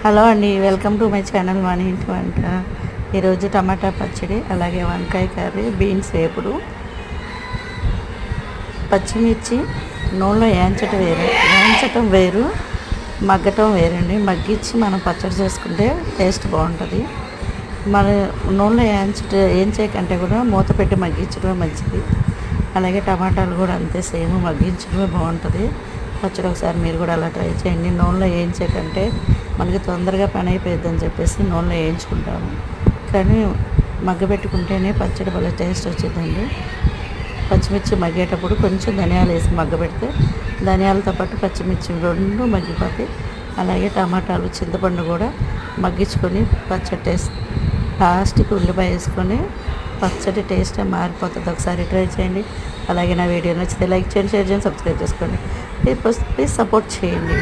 Hello అండి, welcome to my channel మన ఇంటి వంట. ఈరోజు టమాటా పచ్చడి, అలాగే వంకాయ కర్రీ, బీన్స్ వేపుడు. పచ్చిమిర్చి నూనెలో వేయించటం వేరు, మగ్గటం వేరండి. మగ్గించి మనం పచ్చడి చేసుకుంటే టేస్ట్ బాగుంటుంది. మన నూనెలో వేయించే కంటే కూడా మూత పెట్టి మగ్గించడమే మంచిది. అలాగే టమాటాలు కూడా అంతే, సేమ్ మగ్గించడమే బాగుంటుంది. పచ్చడి ఒకసారి మీరు కూడా అలా ట్రై చేయండి. నూనెలో వేయించే కంటే మనకి తొందరగా పని అయిపోయిద్దని చెప్పేసి నూనెలో వేయించుకుంటాము, కానీ మగ్గబెట్టుకుంటేనే పచ్చడి భలే టేస్ట్ వచ్చిందండి. పచ్చిమిర్చి మగ్గేటప్పుడు కొంచెం ధనియాలు వేసి మగ్గబెడితే ధనియాలతో పాటు పచ్చిమిర్చి రెండు మగ్గిపోతాయి. అలాగే టమాటాలు, చింతపండు కూడా మగ్గించుకొని పచ్చడి టేస్ట్, లాస్ట్కి ఉల్లిపాయ వేసుకొని పచ్చడి టేస్ట్ మారిపోతుంది. ఒకసారి ట్రై చేయండి. అలాగే నా వీడియో నచ్చితే లైక్ చేయండి, షేర్ చేయండి, సబ్స్క్రైబ్ చేసుకోండి. ప్లీజ్ సపోర్ట్ చేయండి.